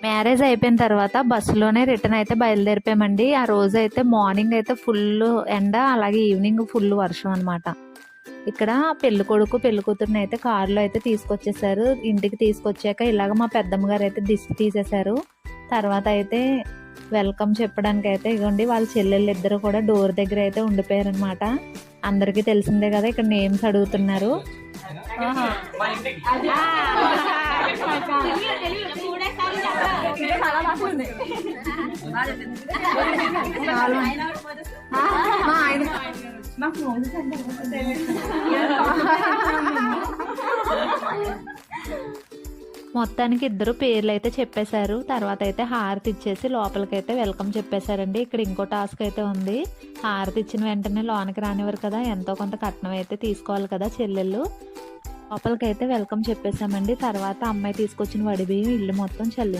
Marriage అయిపోయిన తర్వాత బస్సులోనే రిటర్న్ అయితే బయలుదేరిపోయామండి. ఆ రోజు అయితే మార్నింగ్ అయితే ఫుల్ ఎండ, అలాగే ఈవినింగ్ ఫుల్ వర్షం అనమాట. ఇక్కడ పెళ్లి కొడుకు పెళ్లి కూతురుని అయితే కారులో అయితే తీసుకొచ్చేసారు. ఇంటికి తీసుకొచ్చాక ఇలాగ మా పెద్దమ్మ గారు అయితే దిష్టి తీసేశారు. తర్వాత అయితే వెల్కమ్ చెప్పడానికి అయితే ఇగోండి వాళ్ళ చెల్లెళ్ళు ఇద్దరు కూడా డోర్ దగ్గర అయితే ఉండిపోయారు అనమాట. అందరికీ తెలిసిందే కదా, ఇక్కడ నేమ్స్ అడుగుతున్నారు. మొత్తానికి ఇద్దరు పేర్లు అయితే చెప్పేశారు. తర్వాత అయితే హారతి ఇచ్చేసి లోపలికైతే వెల్కమ్ చెప్పేశారండి. ఇక్కడ ఇంకో టాస్క్ అయితే ఉంది. హారతి ఇచ్చిన వెంటనే లోనికి రానివ్వరు కదా, ఎంతో కొంత కట్నం అయితే తీసుకోవాలి కదా చెల్లెళ్ళు. లోపలికైతే వెల్కమ్ చెప్పేశామండి. తర్వాత అమ్మాయి తీసుకొచ్చిన వడి బియ్యం ఇల్లు మొత్తం చల్లింది.